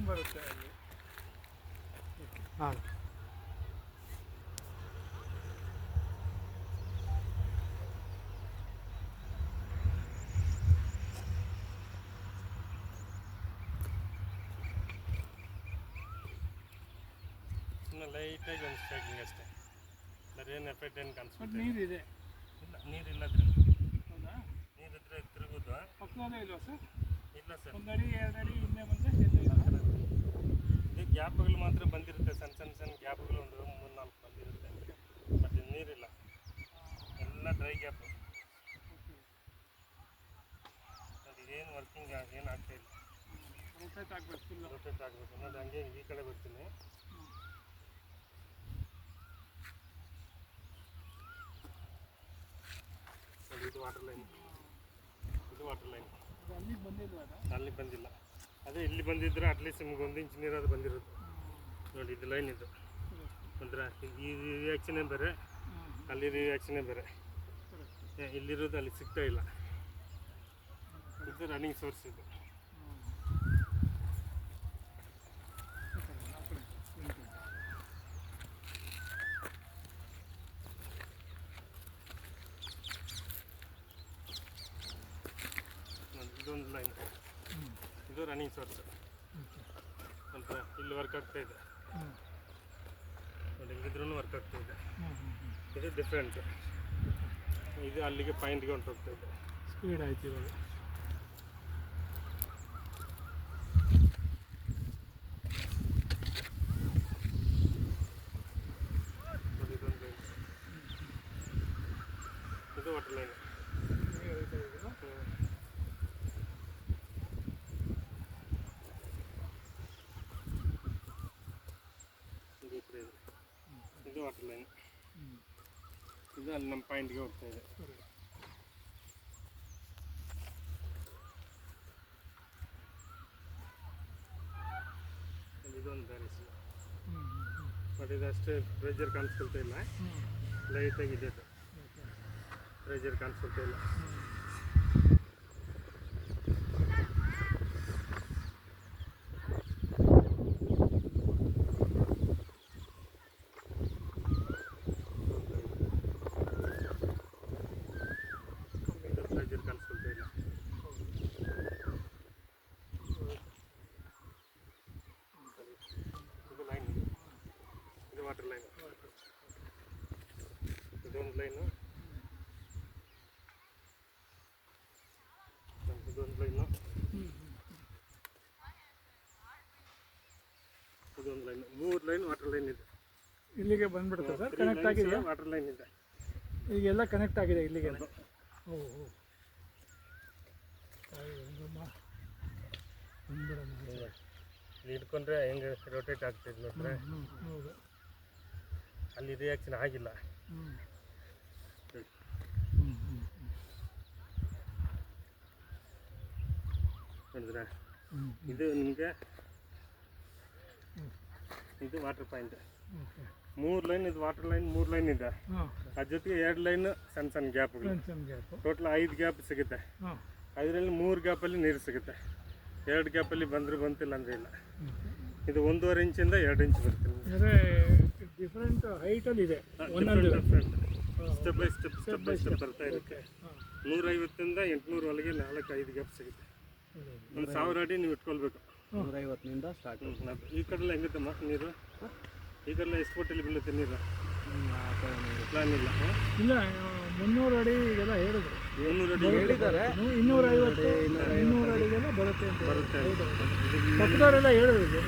Working ಬರುತ್ತೆ ಅಲ್ಲಿ. ಹಾಂ ಲೈಟಾಗಿ ಒಂದು ಸ್ಟ್ರೈಕಿಂಗ್ ಅಷ್ಟೇ, ಏನು ಎಫೆಕ್ಟ್ ಏನು ಕಾಣಿಸ್ಬಿಟ್ಟು ನೀರಿದೆ ಇಲ್ಲ, ನೀರಿಲ್ಲದ್ರೆ ಹೌದಾ? ನೀರಿದ್ರೆ ತಿರುಗೋದು ಪಕ್ಕದಲ್ಲೇ ಇಲ್ವಾ ಸರ್? ಇಲ್ಲ ಸರ್, 1 ಅಡಿ 2 ಅಡಿ ಹಿಂದೆ ಬಂದರೆ ಎಲ್ಲೂ ಇಲ್ಲ. ಈ ಗ್ಯಾಪ್ಗಳು ಮಾತ್ರ ಬಂದಿರುತ್ತೆ, ಸಣ್ಣ ಗ್ಯಾಪ್ಗಳು ಒಂದು 3-4 ಬಂದಿರುತ್ತೆ, ಬಟ್ ನೀರಿಲ್ಲ, ಎಲ್ಲ ಡ್ರೈ ಗ್ಯಾಪು. ಅದು ಏನು ವರ್ಕಿಂಗ್ ಏನು ಆಗ್ತಾಯಿಲ್ಲ. ರೊಟೇಟ್ ಆಗಬೇಕು, ಫುಲ್ ರೊಟೇಟ್ ಆಗಬೇಕು. ನೋಡಿ ಹಂಗೆ ಈ ಕಡೆ ಬರ್ತೀನಿ. ಇದು ವಾಟರ್ ಲೈನ್, ಇದು ವಾಟರ್ ಲೈನ್. ಅಲ್ಲಿಗೆ ಬಂದಿಲ್ವಾ? ಅಲ್ಲಿ ಬಂದಿಲ್ಲ. ಅದೇ ಇಲ್ಲಿ ಬಂದಿದ್ರೆ ಅಟ್ಲೀಸ್ಟ್ ನಿಮ್ಗೆ 1 ಇಂಚ್ ನೀರಾದ್ರು ಬಂದಿರುತ್ತೆ. ನೋಡಿ ಇದು ಲೈನ್, ಇದು ಅಂದ್ರೆ ಈ ರಿಯಾಕ್ಷನೇ ಬೇರೆ, ಅಲ್ಲಿ ರಿಯಾಕ್ಷನೇ ಬೇರೆ. ಇಲ್ಲಿರೋದು ಅಲ್ಲಿ ಸಿಗ್ತಾ ಇಲ್ಲ. ಇದು ರನ್ನಿಂಗ್ ಸೋರ್ಸ್. ಇದು ಇದೊಂದು ಲೈನ್, ಇದು ರನ್ನಿಂಗ್ ಸೋರ್ಸ್ ಅಂತ. ಇಲ್ಲಿ ವರ್ಕ್ ಆಗ್ತಾ ಇದೆ ನೋಡಿ, ಹಿಂಗಿದ್ರೂ ವರ್ಕ್ ಆಗ್ತಾ ಇದೆ. ಇದು ಡಿಫ್ರೆಂಟ್. ಇದು ಅಲ್ಲಿಗೆ ಪಾಯಿಂಟ್ಗೆ ಹೊಂಟೋಗ್ತಾ ಇದೆ. ಸ್ಪೀಡ್ ಆಯ್ತು ಇವಾಗ. ನೋಡಿ ಇದೊಂದು ಲೈನ್, ಇದು ವಾಟರ್ ಲೈನ್. ಇದು ವಾಟರ್ ಲೈನ್, ಇದು ಅಲ್ಲಿ ನಮ್ಮ ಪಾಯಿಂಟ್ಗೆ ಹೋಗ್ತಾ ಇದೆ. ಇದೊಂದು ಬ್ಯಾರೇಜ್, ಬಟ್ ಇದಷ್ಟೇ ಪ್ರೆಷರ್ ಕಾಣಿಸ್ಕೊಳ್ತಾ ಇಲ್ಲ, ಲೈಟಾಗಿದೆ. ಇದು ಪ್ರೆಷರ್ ಕಾಣಿಸ್ಕೊಳ್ತಾ ಇಲ್ಲ. ವಾಟರ್ ಲೈನ್, ಇದೊಂದು ಲೈನು, ಇದೊಂದು ಲೈನು, ಇದೊಂದು ಲೈನ್. 3 ಲೈನ್ ವಾಟರ್ ಲೈನ್ ಇದೆ. ಇಲ್ಲಿಗೆ ಬಂದ್ಬಿಡುತ್ತೆ ಸರ್? ಕನೆಕ್ಟ್ ಆಗಿದೆ ವಾಟರ್ ಲೈನ್ ಇದೆ, ಈಗೆಲ್ಲ ಕನೆಕ್ಟ್ ಆಗಿದೆ ಇಲ್ಲಿಗೆ. ಹಿಡ್ಕೊಂಡ್ರೆ ಹೆಂಗೆ ರೊಟೇಟ್ ಆಗ್ತಿದೆ ನೋಡ್ರೆ, ಅಲ್ಲಿ ರಿಯಾಕ್ಷನ್ ಆಗಿಲ್ಲ. ನೋಡಿದ್ರೆ ಇದು ನಿಮಗೆ ಇದು ವಾಟರ್ ಪಾಯಿಂಟ್. 3 ಲೈನ್ ಇದು ವಾಟರ್ ಲೈನ್, 3 ಲೈನ್ ಇದೆ. ಅದ್ರ ಜೊತೆಗೆ 2 ಲೈನ್ ಸಣ್ಣ ಗ್ಯಾಪ್ಗಳು, ಟೋಟಲ್ 5 ಗ್ಯಾಪ್ ಸಿಗುತ್ತೆ. 5ರಲ್ಲಿ 3 ಗ್ಯಾಪಲ್ಲಿ ನೀರು ಸಿಗುತ್ತೆ. 2 ಗ್ಯಾಪಲ್ಲಿ ಬಂದರೆ ಬಂತಿಲ್ಲ ಅಂದರೆ ಇಲ್ಲ. ಇದು 1.5 ಇಂಚಿಂದ 2 ಇಂಚ್ ಬರುತ್ತೆ. ಡಿಫ್ರೆಂಟ್ ಹೈಟಲ್ಲಿ ಇದೆ, ಸ್ಟೆಪ್ ಬೈ ಸ್ಟೆಪ್ ಬರ್ತಾ ಇರುತ್ತೆ. 150ಇಂದ 800 ಒಳಗೆ 4-5 ಗ್ಯಾಪ್ ಸಿಗುತ್ತೆ. 1000 ಅಡಿ ನೀವು ಇಟ್ಕೊಳ್ಬೇಕು. 150ನಿಂದ ಸ್ಟಾರ್ಟ್. ಈ ಕಡೆಲ್ಲ ಹೆಂಗುತ್ತಮ್ಮ ನೀರು? ಈ ಕಡೆಲ್ಲ ಎಷ್ಟು ಫುಟ್ಟಲ್ಲಿ ಬೀಳುತ್ತೆ ನೀರು? ಪ್ಲಾನ್ ಇಲ್ಲ. ಇಲ್ಲ 300 ಅಡಿ ಈಗೆಲ್ಲ ಹೇಳಿದ್ರು. 300 ಅಡಿ ಹೇಳಿದ್ದಾರೆ. 250 200 ಅಡಿಗೆಲ್ಲ ಬರುತ್ತೆ ಅಂತ ಪಕ್ಕದವರೆಲ್ಲ ಹೇಳಿದ್ರು.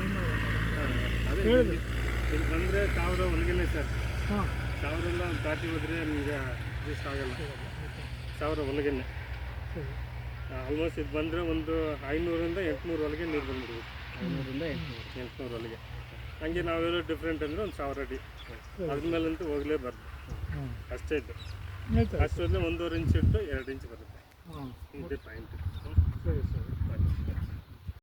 ಅದೇ ಹೇಳಿದ್ರು. ಇಲ್ಲಿ ಬಂದರೆ 1000 ಒಳಗೇನೆ ಸರ್. 1000 ಎಲ್ಲ ದಾಟಿ ಹೋದರೆ ನಿಮಗೆ ಅಡ್ಜಸ್ಟ್ ಆಗಲ್ಲ. 1000 ಒಳಗೇನೆ ಆಲ್ಮೋಸ್ಟ್ ಇದು ಬಂದರೆ ಒಂದು 500ಇಂದ 800 ಒಳಗೆ ನೀರು ಬಂದ್ಬಿಡ್ಬೇಕು. 500ರಿಂದ 800 ಒಳಗೆ. ಹಂಗೆ ನಾವೆಲ್ಲ ಡಿಫ್ರೆಂಟ್ ಅಂದರೆ ಒಂದು 1000 ಅಡಿ ಅದ್ಮೇಲಂತೂ ಹೋಗಲೇಬಾರ್ದು. ಅಷ್ಟೇ ಇದ್ದು ಅಷ್ಟೊಂದು 1.5 ಇಂಚ್ ಇಟ್ಟು 2 ಇಂಚ್ ಬರುತ್ತೆ. ಇದೇ ಪಾಯಿಂಟ್. ಸರಿ ಸರಿ.